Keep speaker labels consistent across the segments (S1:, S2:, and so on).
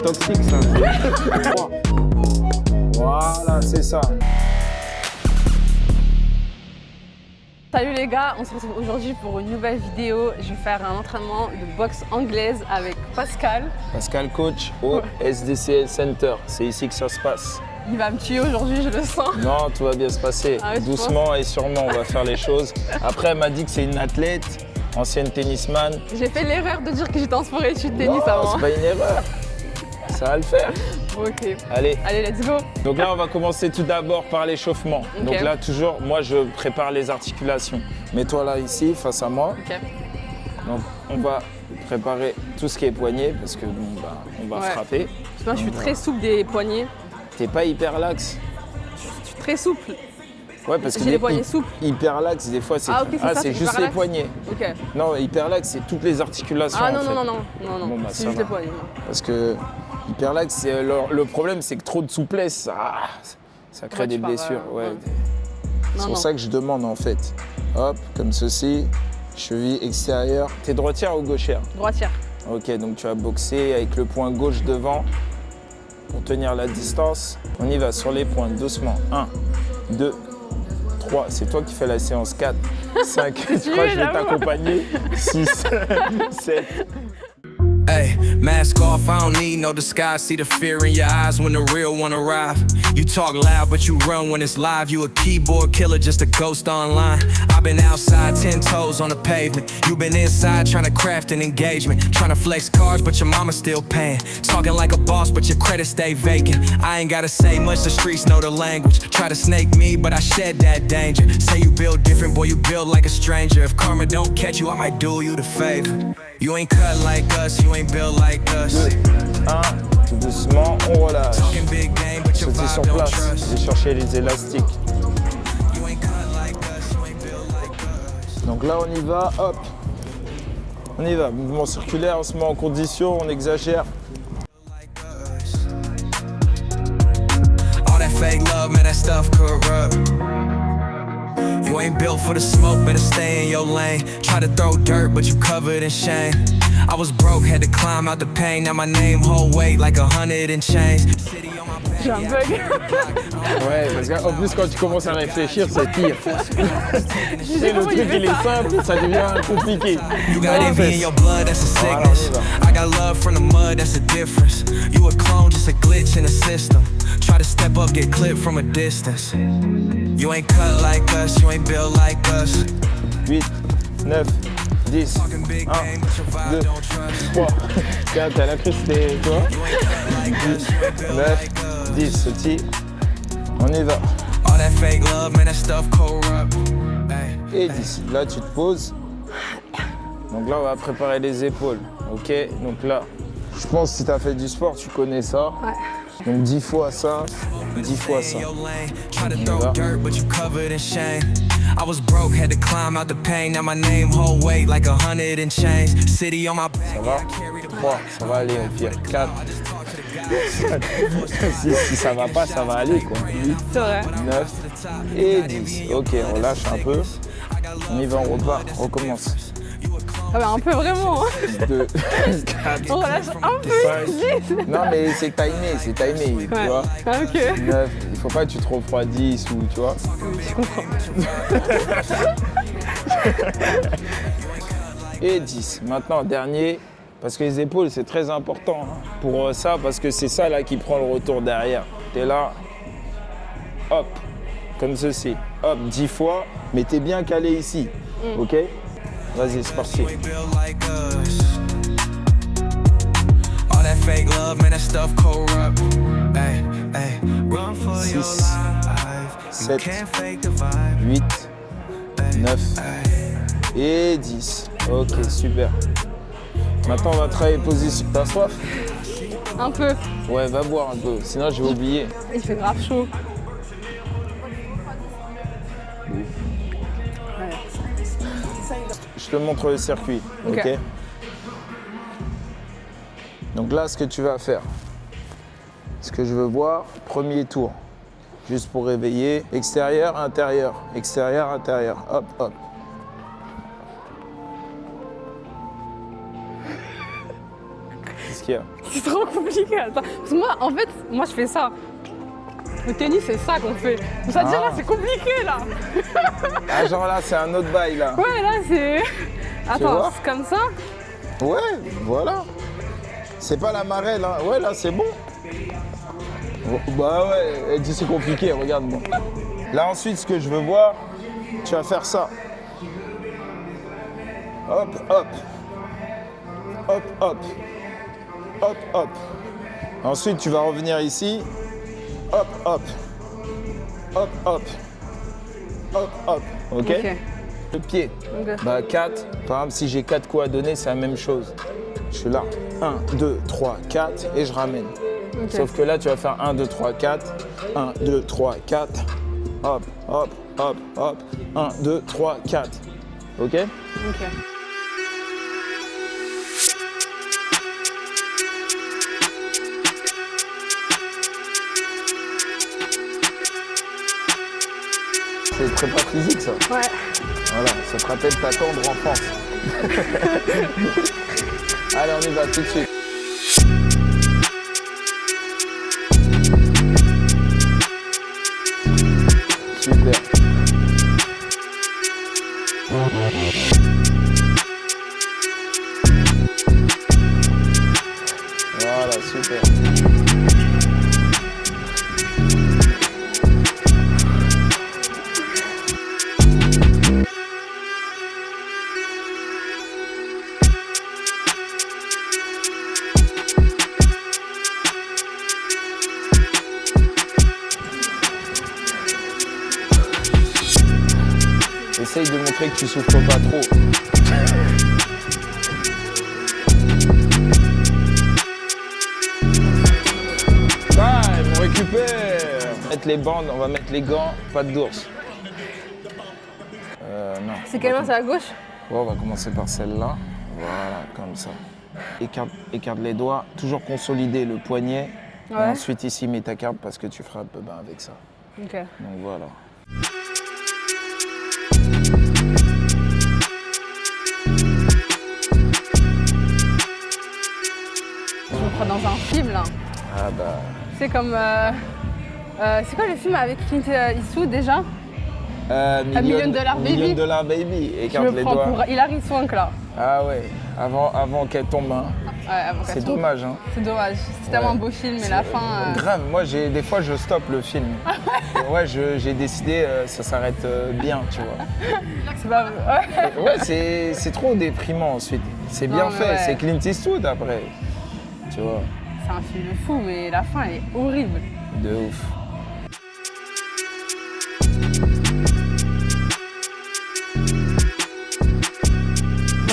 S1: toxique ça. Voilà, c'est ça.
S2: Salut les gars, on se retrouve aujourd'hui pour une nouvelle vidéo. Je vais faire un entraînement de boxe anglaise avec Pascal.
S1: Pascal, coach au SDCL Center. C'est ici que ça se passe.
S2: Il va me tuer aujourd'hui, je le sens.
S1: Non, tout va bien se passer.
S2: Ah ouais,
S1: doucement et sûrement, on va faire les choses. Après, elle m'a dit que c'est une athlète, ancienne tennisman.
S2: J'ai fait l'erreur de dire que j'étais en sport études tennis
S1: Non,
S2: avant.
S1: c'est pas une erreur. Ça va le faire.
S2: Ok.
S1: Allez.
S2: Allez, let's go.
S1: Donc là, on va commencer tout d'abord par l'échauffement.
S2: Ok.
S1: Donc là, toujours, moi, je prépare les articulations. Mets-toi là, ici, face à moi.
S2: Ok.
S1: Donc, on va préparer tout ce qui est poignet parce que bon, bah, on va
S2: Ouais.
S1: frapper.
S2: Moi, je suis très souple des poignets.
S1: T'es pas hyper lax.
S2: Je suis très souple.
S1: Ouais, parce que
S2: J'ai les poignets souples.
S1: hyper lax, des fois, c'est
S2: Ah, ok, c'est ça,
S1: c'est
S2: c'est
S1: juste
S2: hyper
S1: les
S2: lax.
S1: poignets.
S2: Ok.
S1: Non, hyper lax, c'est toutes les articulations.
S2: Ah
S1: en
S2: non,
S1: fait.
S2: non, non, non, non,
S1: Bon, bah,
S2: c'est
S1: ça
S2: juste
S1: va.
S2: les poignets.
S1: Parce que hyper lax, le problème, c'est que trop de souplesse, ça crée
S2: Ouais,
S1: des
S2: tu pars,
S1: blessures. Ouais.
S2: ouais.
S1: C'est
S2: Non,
S1: pour
S2: non.
S1: ça que je demande en fait. Hop, comme ceci, cheville extérieure. T'es droitière ou gauchère?
S2: Droitière.
S1: Ok, donc tu vas boxer avec le poing gauche devant pour tenir la distance. On y va sur les points, doucement. 1, 2, 3. C'est toi qui fais la séance. 4, 5, je crois que je vais
S2: j'avoue.
S1: t'accompagner. 6, 7.
S3: Hey, mask off, I don't need no disguise. See the fear in your eyes when the real one arrive. You talk loud, but you run when it's live. You a keyboard killer, just a ghost online. I've been outside, 10 toes on the pavement. You been inside trying to craft an engagement. Trying to flex cards, but your mama still paying. Talking like a boss, but your credit stay vacant. I ain't gotta say much, the streets know the language. Try to snake me, but I shed that danger. Say you build different, boy, you build like a stranger. If karma don't catch you, I might do you the favor. You ain't cut like us, you ain't built like us.
S1: 1, tout doucement, on relâche.
S3: Talking big game, but your
S1: Sauter sur
S3: vibe don't
S1: place.
S3: trust.
S1: J'ai cherché les élastiques.
S3: You ain't cut like us, you ain't built like us.
S1: Donc là, on y va, hop. On y va, mouvement circulaire, on se met en condition, on exagère.
S3: All that fake love, man, that stuff corrupt. You ain't built for the smoke, better stay in your lane. Try to throw dirt, but you covered in shame. I was broke, had to climb out the pain. Now my name hold weight like 100 and change. City on my back,
S2: J'ai un bug.
S1: Ouais, parce qu'en plus, quand tu commences à réfléchir, c'est pire. Et le truc, il est simple, ça devient compliqué.
S3: You got
S1: Ouais,
S3: envy in
S1: fesses.
S3: your blood, that's a
S1: Voilà, on y
S3: sickness.
S1: va.
S3: I got love from the mud, that's the difference. You a clone, just a glitch in the system. Try to step up, get clipped from a distance. You ain't cut like us, you ain't built like us.
S1: 8, 9, 10,
S3: Talking big
S1: 1,
S3: game, but your vibe
S1: 2,
S3: don't trust.
S1: 3. Tiens, t'as la crise, c'était toi.
S3: You ain't cut like us, you ain't built
S1: 9,
S3: like us.
S1: 10, sautis. On y va.
S3: All that fake love, man, that stuff corrupt. Hey.
S1: Et 10. Là, tu te poses. Donc là, on va préparer les épaules. Ok, donc là, je pense que si tu as fait du sport, tu connais ça.
S2: Ouais.
S1: Donc 10 fois ça, 10 fois ça.
S3: Stay in your lane. Try to
S1: On y
S3: throw
S1: va.
S3: dirt, but you covered in shame. I was broke, had to climb out the pain. Now my name hold weight like 100 and change. City on my back,
S1: Ça va
S3: yeah, I carry the
S1: 3, ça va aller au pire. 4, si ça va pas, ça va aller quoi. 8,
S2: C'est vrai.
S1: 9 et 10. Ok, on lâche un peu. On y va, on repart, on recommence.
S2: Ah bah un peu vraiment. Hein.
S1: 2, 4,
S2: On relâche un peu.
S1: 5. Non mais c'est timé, tu
S2: Ouais.
S1: vois.
S2: Ah, ok.
S1: 9, il faut pas que tu te refroidisses ou tu vois.
S2: Je comprends.
S1: Et 10. Maintenant, dernier, parce que les épaules, c'est très important hein, pour ça, parce que c'est ça là qui prend le retour derrière. T'es là, hop, comme ceci, hop, 10 fois, mais t'es bien calé ici, ok? Vas-y, c'est parti.
S3: You ain't built like us. All that fake love, man, that stuff corrupt. Hey, hey, run for your
S1: 6,
S3: life. You
S1: 7,
S3: can't fake the vibe.
S1: 8, 9 et 10. Ok, super. Maintenant, on va travailler position. T'as soif?
S2: Un peu.
S1: Ouais, va boire un peu, sinon je vais oublier.
S2: Il fait grave chaud.
S1: Je te montre le circuit,
S2: Ok.
S1: ok? Donc là, ce que tu vas faire, ce que je veux voir, premier tour, juste pour réveiller, extérieur, intérieur, hop, hop. Qu'est-ce qu'il y qu'il y a?
S2: C'est trop compliqué. Attends. Parce que moi, en fait, moi je fais ça. Le tennis, c'est ça qu'on fait. Ça veut dire là, c'est compliqué là.
S1: Ah, genre là, c'est un autre bail là.
S2: Ouais, là, c'est. Attends,
S1: vois
S2: c'est comme ça.
S1: Ouais, voilà. C'est pas la marelle, hein. Ouais, là, c'est bon. Bah ouais, elle dit c'est compliqué, regarde-moi. Là, ensuite, ce que je veux voir, tu vas faire ça. Hop, hop. Hop, hop. Hop, hop. Ensuite, tu vas revenir ici. Hop, hop. Hop, hop. Hop, hop. OK,
S2: Ok.
S1: Le pied.
S2: Ok.
S1: Bah 4. Par exemple, si j'ai 4 coups à donner, c'est la même chose. Je suis là. 1, 2, 3, 4 et je ramène.
S2: Ok.
S1: Sauf que là, tu vas faire 1, 2, 3, 4. 1, 2, 3, 4. Hop, hop, hop, hop. 1, 2, 3, 4. OK?
S2: Ok.
S1: C'est très pas physique, ça.
S2: Ouais.
S1: Voilà, ça te rappelle ta tendre enfance. Allez, on y va tout de suite. Super. Voilà, super. Essaye de montrer que tu souffres pas trop. Time, on récupère. Mettre les bandes, on va mettre les gants, pas d'ours. Non.
S2: C'est quelle main? C'est à gauche?
S1: Ouais, on va commencer par celle-là. Voilà, comme ça. Écarte les doigts, toujours consolider le poignet. Et
S2: Ouais.
S1: ensuite ici, mets ta carte parce que tu frappes ben, avec ça.
S2: Ok.
S1: Donc voilà.
S2: Je me crois dans un film là.
S1: Ah bah.
S2: C'est comme. C'est quoi le film avec Clint Eastwood déjà? Million Dollar Baby.
S1: Million Dollar Baby.
S2: Je
S1: Écarte
S2: me
S1: les
S2: prends
S1: doigts.
S2: pour Hilary Swank là.
S1: Ah ouais, avant qu'elle tombe. Hein.
S2: Ouais, avant qu'elle
S1: C'est
S2: tombe.
S1: dommage. Hein.
S2: C'est dommage. C'est tellement un beau film, mais la fin.
S1: Grave, moi des fois je stoppe le film. Ouais, j'ai décidé, ça s'arrête bien, tu vois.
S2: C'est pas. Ouais.
S1: Ouais, c'est trop déprimant ensuite. C'est bien
S2: Non, mais
S1: fait,
S2: ouais.
S1: c'est Clint Eastwood après. Tu vois,
S2: C'est un film de fou, mais la fin elle est horrible.
S1: de ouf.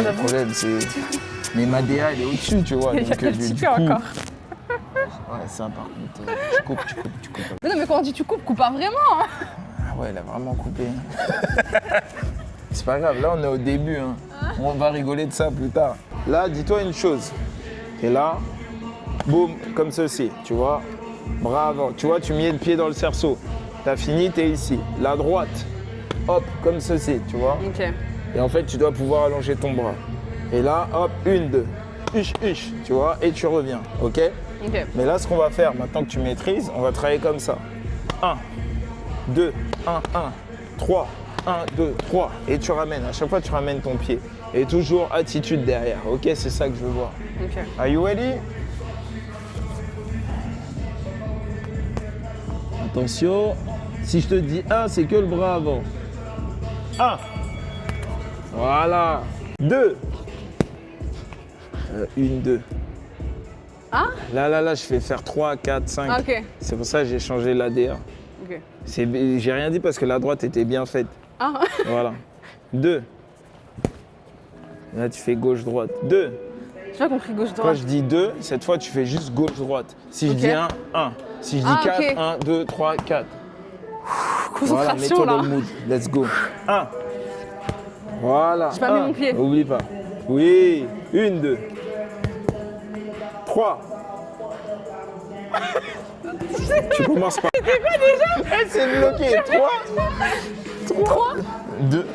S1: Le problème, c'est. Mais ma DA, elle est au-dessus, tu vois.
S2: Il y a
S1: Donc,
S2: le
S1: du
S2: petit
S1: coup-
S2: peu encore.
S1: Ouais, ça, par contre, tu coupes.
S2: Mais non, mais quand on dit tu coupes, coupe pas vraiment. Hein.
S1: Ah ouais, elle a vraiment coupé. C'est pas grave, là, on est au début. Hein. On va rigoler de ça plus tard. Là, dis-toi une chose. T'es là, boum, comme ceci, tu vois. Bras avant. Tu vois, tu mets le pied dans le cerceau. T'as fini, t'es ici. La droite, hop, comme ceci, tu vois.
S2: Ok.
S1: Et en fait, tu dois pouvoir allonger ton bras. Et là, hop, 1, 2. Huch, huch, tu vois, et tu reviens, ok?
S2: Ok.
S1: Mais là, ce qu'on va faire, maintenant que tu maîtrises, on va travailler comme ça. 1, 2, 1, 1, 3, 1, 2, 3. Et tu ramènes, à chaque fois, tu ramènes ton pied. Et toujours attitude derrière, ok? C'est ça que je veux voir.
S2: Ok.
S1: Are you ready? Attention, si je te dis 1, c'est que le bras avant. 1. Voilà. 2. 1, 2.
S2: Ah?
S1: Là, je vais faire 3, 4, 5.
S2: Ah, ok.
S1: C'est pour ça que j'ai changé l'ADA.
S2: Ok.
S1: J'ai rien dit parce que la droite était bien faite.
S2: Ah.
S1: Voilà. 2. Là, tu fais gauche-droite. 2.
S2: J'ai pas compris
S1: Quand
S2: gauche-droite.
S1: je dis 2, cette fois, tu fais juste gauche-droite. Si je
S2: Ok.
S1: dis 1, 1. Si je dis
S2: Ah,
S1: 4,
S2: ok.
S1: 1, 2, 3, 4. Voilà,
S2: Concentration
S1: mets-toi dans
S2: là.
S1: le mood. Let's go. 1. Voilà.
S2: J'ai pas mis
S1: 1.
S2: mon pied.
S1: Oublie pas. Oui. 1, 2. 3. Tu commences par. C'était quoi déjà? Elle s'est bloquée. 3.
S2: 3.
S1: 2.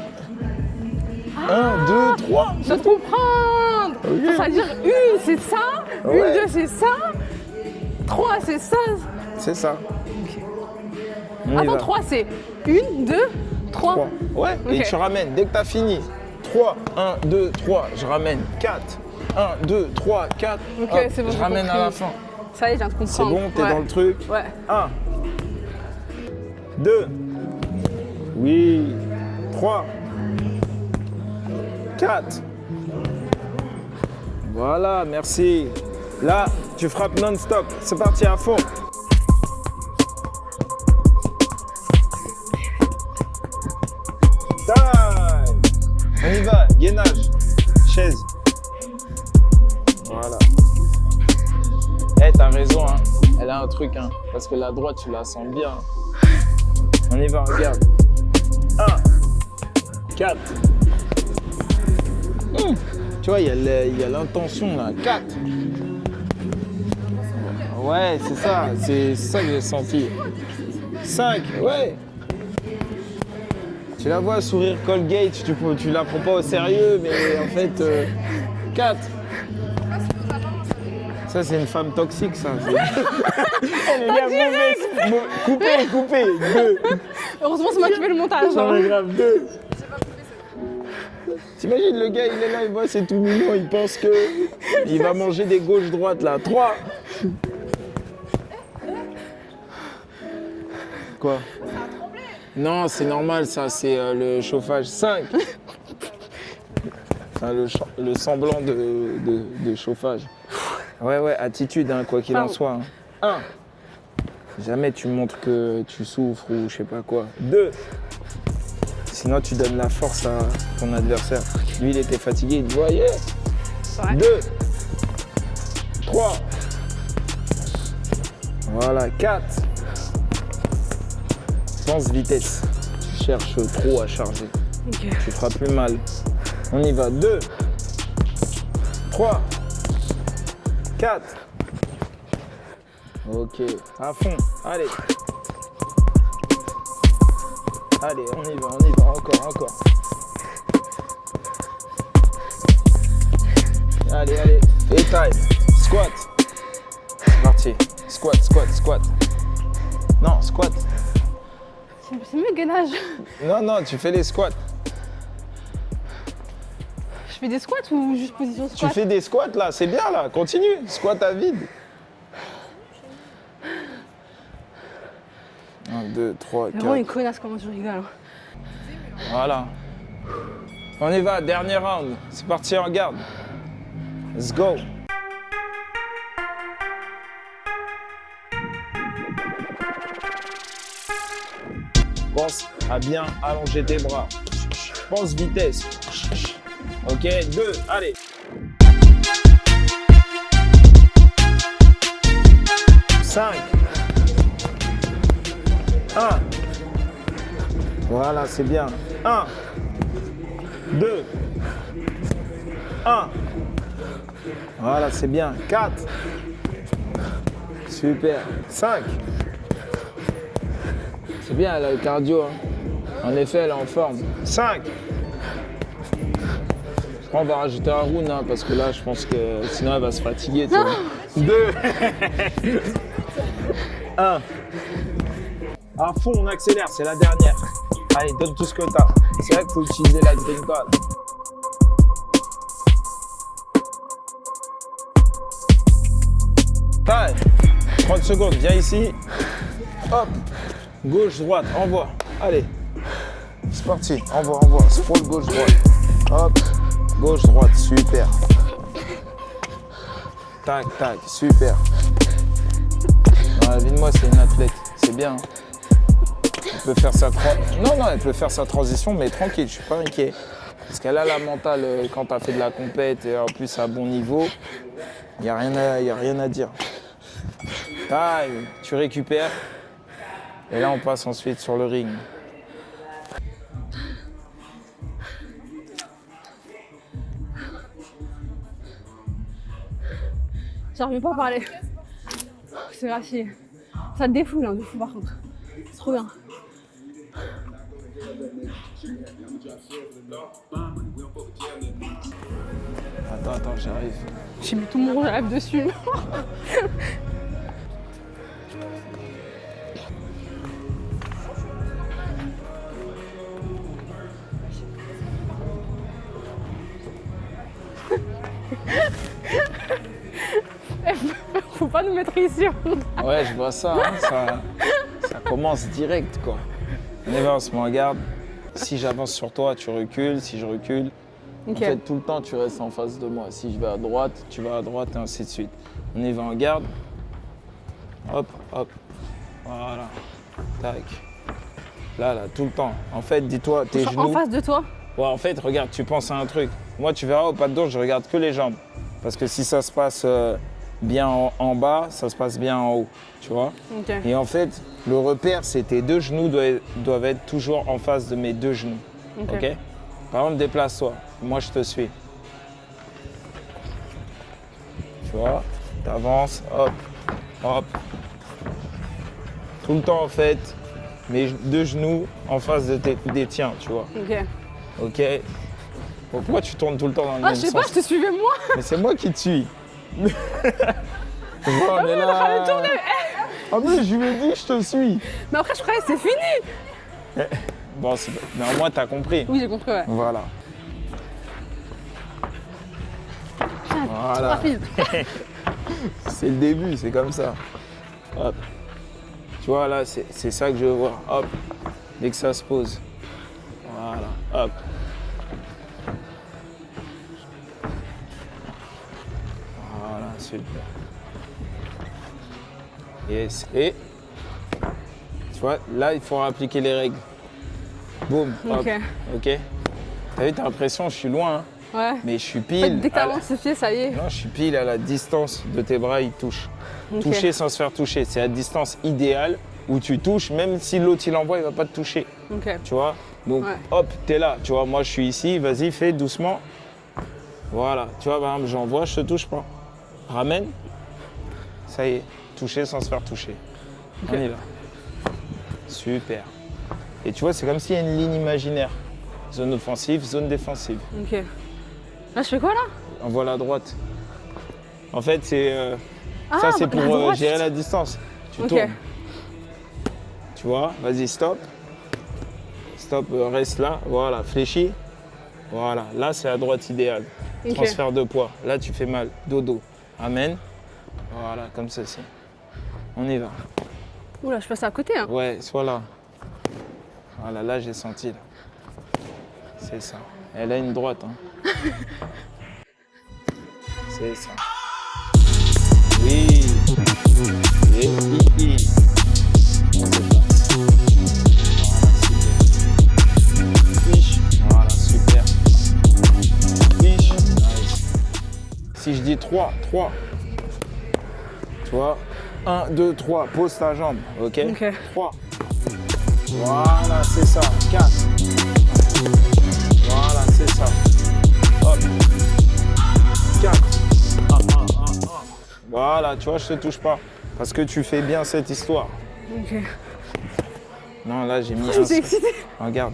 S2: Ah,
S1: 1, 2, 3.
S2: Je dois te comprendre.
S1: Ok.
S2: Ça veut dire une, c'est ça.
S1: Ouais.
S2: Une, deux, c'est ça. 3, c'est ça.
S1: C'est ça. On y
S2: Attends,
S1: va.
S2: 3, c'est 1, 2, 3.
S1: 3. Ouais, et
S2: Ok.
S1: tu ramènes dès que tu as fini. 3, 1, 2, 3, je ramène 4. 1, 2, 3, 4.
S2: Ok,
S1: hop,
S2: c'est bon,
S1: je
S2: j'ai
S1: ramène à
S2: compris.
S1: la fin.
S2: Ça y est, je viens de comprendre.
S1: C'est bon, t'es
S2: Ouais.
S1: dans le truc.
S2: Ouais.
S1: 1, 2, oui, 3, 4. Voilà, merci. Là, tu frappes non-stop. C'est parti à fond. Time. On y va, gainage, chaise. Voilà. Eh, t'as raison, hein. Elle a un truc, hein. Parce que la droite, tu la sens bien. On y va, regarde. 1, 4. Tu vois, il y a l'intention, là. 4. Ouais, c'est ça que j'ai senti. 5, ouais. Tu la vois sourire Colgate, tu la prends pas au sérieux, mais en fait, 4. Ça, c'est une femme toxique, ça. Elle est bien mauvaise. Coupez. 2.
S2: Heureusement, c'est moi qui fais le montage.
S1: Non,
S2: hein.
S1: mais grave, 2. T'imagines, le gars, il est là, il voit, c'est tout mignon, il pense que il va manger des gauches-droites, là. 3. Quoi? Non, c'est normal, ça, c'est le chauffage. 5. Enfin, le semblant de chauffage. Ouais, attitude, hein, quoi qu'il en
S2: Pardon.
S1: soit. 1. Jamais tu montres que tu souffres ou je sais pas quoi. 2. Sinon, tu donnes la force à ton adversaire. Lui, il était fatigué, il dit, voyez.
S2: Ouais.
S1: 2. 3. Voilà, 4. Pense vitesse. Tu cherches trop à charger.
S2: Ok.
S1: Tu feras plus mal. On y va. 2. 3. 4. Ok. À fond. Allez. Allez, on y va. Encore. Allez. Et time. Squat. C'est parti. Squat. Non, squat.
S2: C'est mieux gainage.
S1: Non, tu fais les squats.
S2: Je fais des squats ou juste position
S1: Tu
S2: squat?
S1: fais des squats là, c'est bien là. Continue. Squat à vide. 1, 2, 3,
S2: C'est vraiment
S1: 4.
S2: une connasse comment tu rigoles.
S1: Voilà. On y va, dernier round. C'est parti en garde. Let's go. Pense à bien allonger tes bras. Pense vitesse. Ok, 2, allez. 5. 1. Voilà, c'est bien. 1. 2. 1. Voilà, c'est bien. 4. Super. 5. C'est bien, elle a le cardio. Hein. En effet, elle est en forme. 5. On va rajouter un round, hein, parce que là, je pense que sinon, elle va se fatiguer. 2. 1. À fond, on accélère, c'est la dernière. Allez, donne tout ce que t'as. C'est vrai qu'il faut utiliser la green card. Allez, 30 secondes, viens ici. Hop, gauche, droite, envoie. Allez, c'est parti, envoie. Sprawl gauche, droite. Hop, gauche, droite, super. Tac, super. Vide-moi, c'est une athlète, c'est bien. Elle peut faire elle peut faire sa transition, mais tranquille, je suis pas inquiet. Parce qu'elle a la mentale quand tu as fait de la compète et en plus à bon niveau, il n'y a rien à dire. Tu récupères. Et là, on passe ensuite sur le ring.
S2: J'arrive pas à parler. C'est gratuit. Ça te défoule, hein, de fou par contre. C'est trop bien.
S1: Attends, j'arrive.
S2: J'ai mis tout mon rouge à lèvres dessus. Faut pas nous mettre ici.
S1: Ouais, je vois ça, hein, ça commence direct, quoi. On y va, on se met en garde. Si j'avance sur toi, tu recules. Si je recule,
S2: Ok.
S1: en fait, tout le temps, tu restes en face de moi. Si je vais à droite, tu vas à droite et ainsi de suite. On y va en garde. Hop, hop. Voilà. Tac. Là, tout le temps. En fait, dis-toi, tes genoux...
S2: En face de toi.
S1: Ouais, en fait, regarde, tu penses à un truc. Moi, tu verras, au pas de dos, je regarde que les jambes. Parce que si ça se passe bien en bas, ça se passe bien en haut, tu vois.
S2: Ok.
S1: Et en fait, le repère, c'est tes deux genoux doivent être toujours en face de mes deux genoux. Ok. Par exemple, déplace-toi. Moi, je te suis. Tu vois, tu avances, hop, hop. Tout le temps, en fait, mes deux genoux en face des tiens, tu vois.
S2: Ok.
S1: Ok. Bon, pourquoi tu tournes tout le temps dans le
S2: Ah,
S1: même
S2: je sais
S1: sens?
S2: pas, je te suivais moi.
S1: Mais c'est moi qui te suis. Tu vois, on est là. En plus, je lui ai dit, je te suis.
S2: Mais après, je croyais que c'est fini.
S1: Bon, mais au moins, t'as compris.
S2: Oui, j'ai compris, ouais.
S1: Voilà. Voilà.
S2: Rapide.
S1: C'est le début, c'est comme ça. Hop. Tu vois, là, c'est ça que je veux voir. Hop. Dès que ça se pose. Voilà. Hop. Voilà, super. Yes. Et, tu vois, là, il faut appliquer les règles. Boum. Hop.
S2: Ok.
S1: Ok. T'as vu, t'as l'impression, je suis loin, hein,
S2: Ouais.
S1: mais je suis
S2: En fait,
S1: pile.
S2: dès que t'avances ce pied, ça y est.
S1: Non, je suis pile à la distance de tes bras, ils touchent.
S2: Ok.
S1: Toucher sans se faire toucher, c'est la distance idéale où tu touches, même si l'autre il envoie, il va pas te toucher.
S2: Ok.
S1: Tu vois? Donc
S2: Ouais.
S1: hop, t'es là. Tu vois, moi je suis ici, vas-y, fais doucement. Voilà. Tu vois, par exemple, j'envoie, je te touche pas. Ramène. Ça y est, toucher sans se faire toucher.
S2: Ok.
S1: On y va. Super. Et tu vois, c'est comme s'il y a une ligne imaginaire. Zone offensive, zone défensive.
S2: Ok. Là, je fais quoi là?
S1: Envoie la droite. En fait, c'est
S2: Ah,
S1: ça, c'est pour
S2: la droite.
S1: gérer la distance. Tu
S2: Ok.
S1: tournes. Tu vois, vas-y, stop. Stop, reste là. Voilà, fléchis. Voilà, là, c'est la droite idéale.
S2: Ok.
S1: Transfert de poids. Là, tu fais mal. Dodo. Amène. Voilà, comme ceci. On y va.
S2: Oula, je passe à côté. Hein.
S1: Ouais, sois là. Voilà, là, j'ai senti. Là. C'est ça. Elle a une droite. Hein. C'est ça. Oui. Et i. On se passe. Voilà, super. Fiche. Nice. Si je dis 3, tu vois, 1, 2, 3, pose ta jambe, ok?
S2: Ok.
S1: 3. Voilà, c'est ça. 4. Voilà, c'est ça. Hop. 4. 1. Voilà, tu vois, je te touche pas. Parce que tu fais bien cette histoire.
S2: Ok.
S1: Non, là, j'ai mis
S2: Je
S1: un.
S2: suis excitée.
S1: Regarde.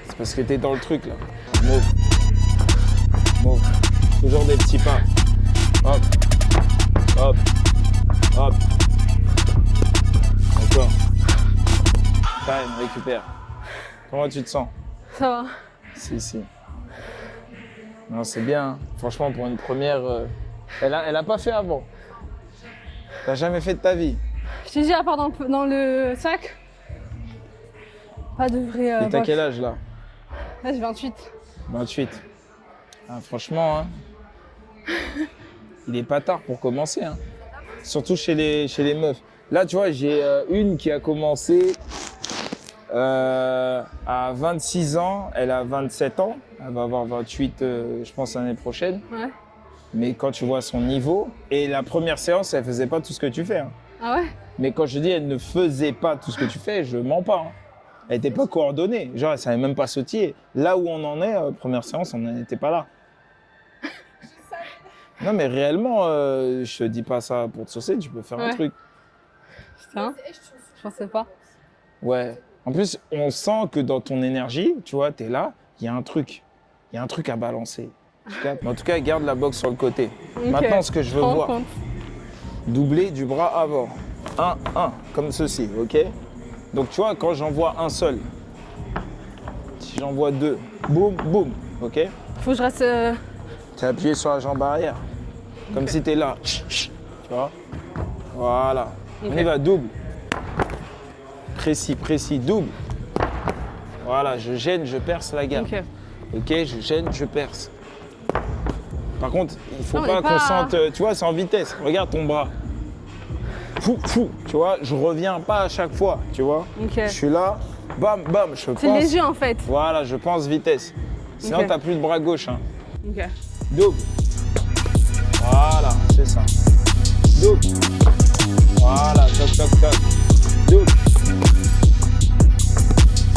S1: C'est parce que t'es dans le truc, là. Move. Move. Toujours des petits pas. Hop. Hop. Hop. Encore. Time, récupère. Comment tu te sens?
S2: Ça va.
S1: Si. Non, c'est bien. Hein. Franchement, pour une première, elle a pas fait avant. T'as jamais fait de ta vie.
S2: Je t'ai dit, à part dans le sac, pas de vrai.
S1: Et t'as
S2: box.
S1: quel âge, là?
S2: Là, j'ai 28.
S1: 28. Ah, franchement, hein, il est pas tard pour commencer. Hein. Surtout chez les meufs. Là, tu vois, j'ai une qui a commencé à 26 ans. Elle a 27 ans. Elle va avoir 28, je pense, l'année prochaine.
S2: Ouais.
S1: Mais quand tu vois son niveau, et la première séance, elle faisait pas tout ce que tu fais. Hein.
S2: Ah ouais?
S1: Mais quand je dis elle ne faisait pas tout ce que tu fais, je mens pas. Hein. Elle n'était pas coordonnée. Genre, elle savait même pas sautiller. Là où on en est, première séance, on n'en était pas là. Non, mais réellement, je te dis pas ça pour te saucer, tu peux faire un
S2: Ouais.
S1: truc.
S2: Putain. Je pensais pas.
S1: Ouais. En plus, on sent que dans ton énergie, tu vois, t'es là, il y a un truc. Il y a un truc à balancer. Tu captes? Mais en tout cas, garde la boxe sur le côté.
S2: Ok.
S1: Maintenant, ce que je veux
S2: Prends en
S1: voir,
S2: compte.
S1: doubler du bras avant. 1, 1, comme ceci, ok? Donc, tu vois, quand j'en vois un seul, si j'en vois 2, boum, boum, ok?
S2: Faut que je reste.
S1: Tu es appuyé sur la jambe arrière, comme si tu es là. Tu vois? Voilà.
S2: Ok.
S1: On y va, double. Précis, précis, double. Voilà, je gêne, je perce la garde.
S2: Ok.
S1: Ok, je gêne, je perce. Par contre, il faut
S2: Non,
S1: pas
S2: mais
S1: qu'on
S2: pas-
S1: sente. Tu vois, c'est en vitesse. Regarde ton bras. Fou, fou. Tu vois, je reviens pas à chaque fois. Tu vois?
S2: Ok.
S1: Je suis là, bam, bam, je pense.
S2: C'est léger en fait.
S1: Voilà, je pense vitesse. Sinon,
S2: Ok.
S1: t'as plus de bras gauche. Hein.
S2: Ok.
S1: Double. Voilà, c'est ça. Double. Voilà, toc, toc, toc. Double.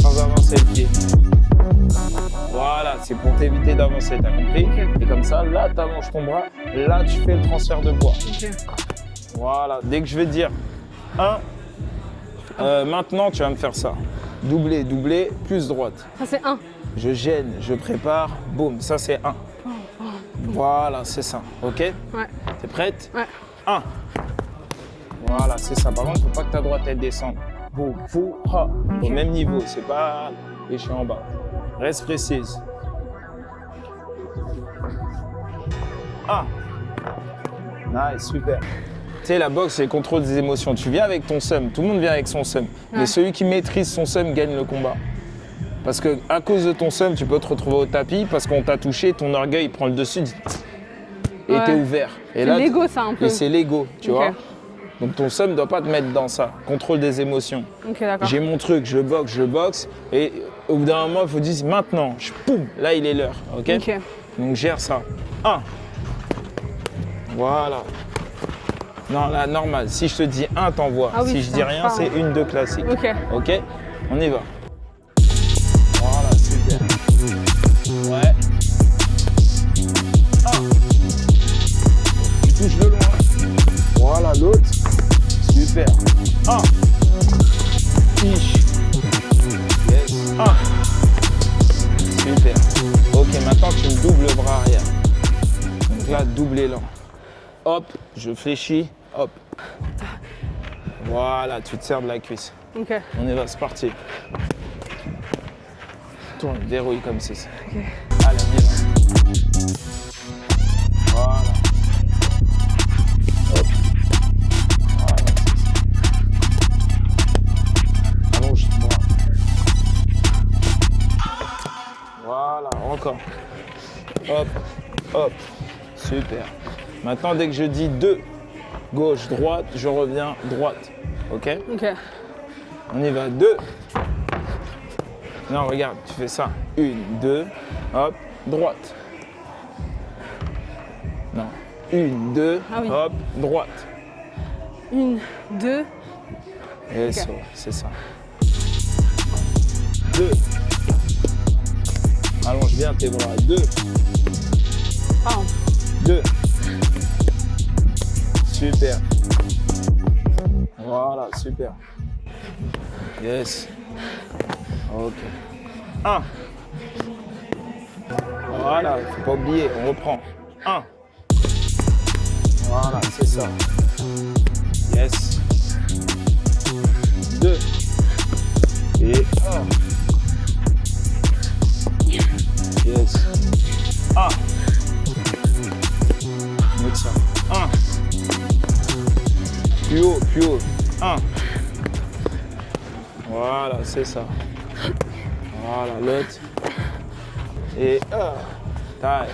S1: Sans avancer le pied. Voilà, c'est pour t'éviter d'avancer, t'as compris?
S2: Ok.
S1: Et comme ça, là, tu allonges ton bras, là, tu fais le transfert de poids.
S2: Ok.
S1: Voilà, dès que je vais te dire 1, maintenant, tu vas me faire ça. Doubler, doubler, plus droite.
S2: Ça c'est 1.
S1: Je gêne, je prépare, boum, ça c'est 1. Voilà, c'est ça, ok?
S2: Ouais.
S1: T'es prête?
S2: Ouais.
S1: 1. Voilà, c'est ça. Par contre, faut pas que ta droite elle descende. Boum, fou, ha. Au même niveau, c'est pas et je suis en bas. Reste précise. 1. Nice, super. Tu sais, la boxe, c'est le contrôle des émotions. Tu viens avec ton seum, tout le monde vient avec son seum. Mais celui qui maîtrise son seum gagne le combat. Parce que à cause de ton seum, tu peux te retrouver au tapis parce qu'on t'a touché, ton orgueil prend le dessus et
S2: Ouais.
S1: t'es ouvert. Et
S2: C'est l'ego, ça, un peu.
S1: Et c'est l'ego, tu
S2: Ok.
S1: vois. Donc ton seum ne doit pas te mettre dans ça. Contrôle des émotions.
S2: Ok, d'accord.
S1: J'ai mon truc, je boxe. Et au bout d'un moment, il faut dire maintenant, poum, là il est l'heure. Ok.
S2: Ok.
S1: Donc gère ça. 1. Voilà. Non, là, normal. Si je te dis 1, t'envoies.
S2: Ah oui,
S1: si je dis
S2: putain,
S1: rien,
S2: pardon.
S1: c'est 1, 2 classique.
S2: Ok.
S1: Ok. On y va. Voilà, super. Ouais. 1. Tu touches de loin. Voilà, l'autre. Super. 1. Fiche. Yes. 1. Super. Ok, maintenant tu me doubles le bras arrière. Donc là, double élan. Hop, je fléchis. Hop. Voilà, tu te sers de la cuisse.
S2: Ok.
S1: On y va, c'est parti. Tourne, dérouille comme ceci.
S2: Ok.
S1: Allez, on y va. Voilà. Hop. Voilà, c'est ça. Allonge ton bras. Voilà, encore. Hop, hop. Super. Maintenant, dès que je dis 2, gauche, droite, je reviens droite. Ok?
S2: Ok.
S1: On y va, 2. Non, regarde, tu fais ça. 1, 2, hop, droite. Non. 1, 2,
S2: Ah oui.
S1: hop, droite.
S2: 1, 2.
S1: Et ça, c'est ça. 2. Allonge bien tes bras. 2,
S2: Pardon.
S1: 2. Super. Voilà, super. Yes. Ok. 1. Voilà, faut pas oublier, on reprend. 1. Voilà, c'est ça. Yes. 2. Et 1. Yes. 1. Mieux que ça. 1. Plus haut, plus haut. 1. Voilà, c'est ça. Voilà, l'autre. Et taille.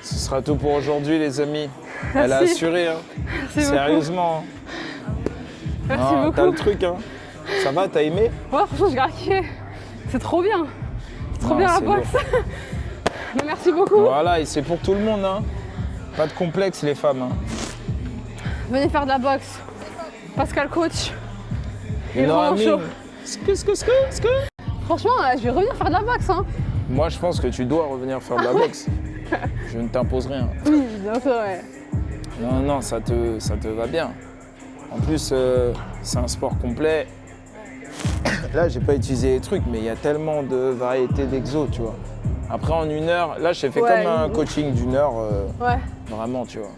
S1: Ce sera tout pour aujourd'hui, les amis. Elle a
S2: Merci.
S1: assuré, hein.
S2: Merci beaucoup.
S1: Sérieusement.
S2: Merci
S1: Non,
S2: beaucoup.
S1: t'as le truc, hein. Ça va, t'as aimé?
S2: Ouais, franchement, j'ai grave kiffé. C'est trop bien. C'est trop
S1: Non,
S2: bien la
S1: c'est
S2: boxe. Mais merci beaucoup.
S1: Voilà, et c'est pour tout le monde, hein. Pas de complexe, les femmes, hein.
S2: Venez faire de la boxe. Pascal coach.
S1: Et
S2: vraiment
S1: Noémie,
S2: chaud.
S1: ce que.
S2: Franchement, je vais revenir faire de la boxe. Hein.
S1: Moi, je pense que tu dois revenir faire de la boxe. Je ne t'impose rien.
S2: Oui, bien sûr, ouais.
S1: Non, non, ça te va bien. En plus, c'est un sport complet. Là, j'ai pas utilisé les trucs, mais il y a tellement de variétés d'exos, tu vois. Après, en 1 heure, là, j'ai fait
S2: Ouais,
S1: comme un coaching d'1 heure,
S2: Ouais.
S1: vraiment, tu vois.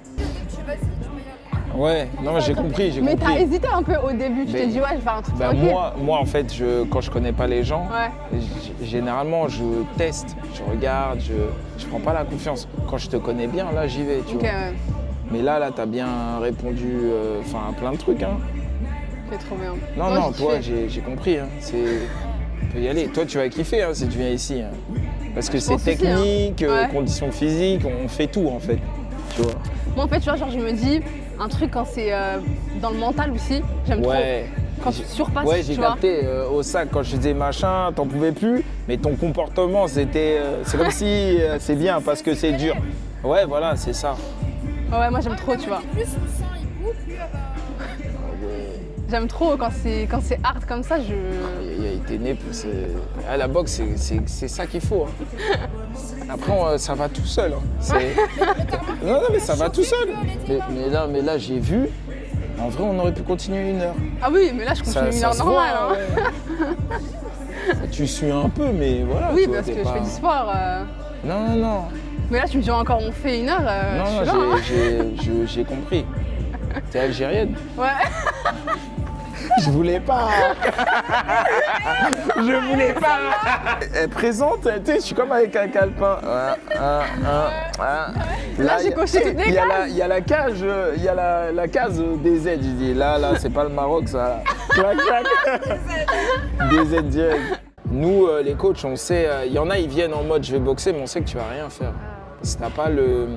S1: Ouais, non, j'ai compris,
S2: Mais t'as
S1: compris.
S2: hésité un peu au début, tu
S1: Mais-
S2: t'es dit ouais, je vais faire un truc
S1: Bah,
S2: tranquille.
S1: moi, en fait, quand je connais pas les gens,
S2: Ouais.
S1: généralement, je teste, je regarde, je prends pas la confiance. Quand je te connais bien, là, j'y vais, tu
S2: Ok,
S1: vois.
S2: ouais.
S1: Mais là, t'as bien répondu, à plein de trucs, hein.
S2: C'est trop bien.
S1: Non,
S2: Moi,
S1: non,
S2: j'ai
S1: toi,
S2: kiffé.
S1: j'ai compris, hein. On peut y aller. Toi, tu vas kiffer, hein, si tu viens ici, hein. Parce que c'est
S2: pense aussi, hein.
S1: technique,
S2: Ouais.
S1: conditions physiques, on fait tout, en fait, tu vois.
S2: Moi en fait, tu vois, genre je me dis, un truc quand c'est dans le mental aussi, j'aime
S1: Ouais.
S2: trop. Quand tu surpasses,
S1: Ouais,
S2: tu
S1: j'ai
S2: vois.
S1: capté au sac quand je disais machin, t'en pouvais plus, mais ton comportement c'était. C'est comme si c'est bien parce que c'est dur. Ouais, voilà, c'est ça.
S2: Ouais, moi j'aime trop, tu vois.
S4: Plus son sang il boue, plus
S2: J'aime trop quand c'est hard comme ça, je.
S1: Il était né pour la boxe, c'est ça qu'il faut. Hein. Après, ça va tout seul. Hein. Non, mais ça va tout seul. Mais là, j'ai vu. En vrai, on aurait pu continuer 1 heure.
S2: Ah oui, mais là je continue une heure
S1: se voit,
S2: normale. Hein.
S1: ouais. Tu suis un peu, mais voilà.
S2: Oui,
S1: tu vois,
S2: parce
S1: t'es
S2: que je
S1: pas-
S2: fais du sport.
S1: Non.
S2: Mais là tu me dis encore on fait 1 heure, je suis là.
S1: Non,
S2: Hein.
S1: j'ai compris. T'es algérienne?
S2: Ouais.
S1: Je voulais pas. Je voulais pas. Elle présente, tu sais, je suis comme avec un calepin.
S2: Là, j'ai coché toutes les
S1: Il y a
S2: cases.
S1: il y a la cage, il y a la case des Z. Je dis là, c'est pas le Maroc, ça. Clac, clac. Des Z direct. Nous, les coachs, on sait, il y en a, ils viennent en mode je vais boxer, mais on sait que tu vas rien faire. Si t'as pas le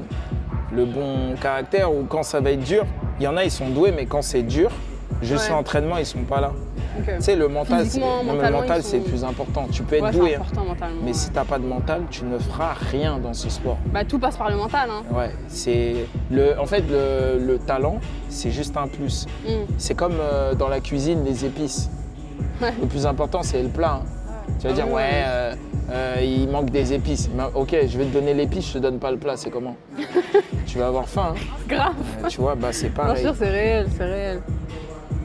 S1: bon caractère ou quand ça va être dur, il y en a, ils sont doués, mais quand c'est dur, juste
S2: Ouais.
S1: l'entraînement, ils sont pas là.
S2: Ok.
S1: Tu sais, le mental,
S2: Physiquement,
S1: le
S2: mentalement,
S1: mental,
S2: ils
S1: c'est
S2: sont-
S1: plus important. Tu peux être
S2: Ouais,
S1: doué,
S2: c'est
S1: hein,
S2: important mentalement.
S1: mais si t'as pas de mental, tu ne feras rien dans ce sport.
S2: Bah tout passe par le mental. Hein.
S1: Ouais, en fait, le talent, c'est juste un plus.
S2: Mm.
S1: C'est comme dans la cuisine, les épices.
S2: Ouais.
S1: Le plus important, c'est le plat. Hein. Tu vas dire,
S2: ouais.
S1: il manque des épices. Mais, ok, je vais te donner l'épice, je te donne pas le plat, c'est comment? Tu vas avoir faim. Hein.
S2: Grave.
S1: Tu vois, bah c'est
S2: Bien
S1: pareil.
S2: sûr, c'est réel, c'est réel.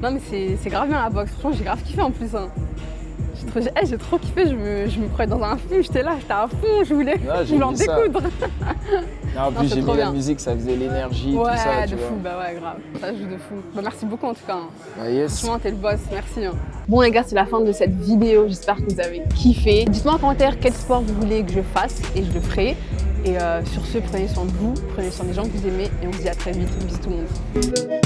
S2: Non mais c'est grave bien la boxe, franchement j'ai grave kiffé en plus. Hein. J'ai trop kiffé, je me croyais dans un film, j'étais là, j'étais à fond, je voulais
S1: j'ai
S2: en
S1: vu ça.
S2: découdre.
S1: Non, en plus,
S2: c'est
S1: j'ai
S2: trop
S1: mis la
S2: bien.
S1: musique, ça faisait l'énergie,
S2: Ouais,
S1: tout ça,
S2: de
S1: tu
S2: fou,
S1: vois.
S2: bah ouais, grave, ça joue de fou. Bah merci beaucoup en tout cas. Hein.
S1: Bah, yes.
S2: Franchement, t'es le boss, merci. Hein. Bon les gars, c'est la fin de cette vidéo, j'espère que vous avez kiffé. Dites-moi en commentaire quel sport vous voulez que je fasse et je le ferai. Et sur ce, prenez soin de vous, prenez soin des gens que vous aimez et on se dit à très vite. Bisous tout le monde.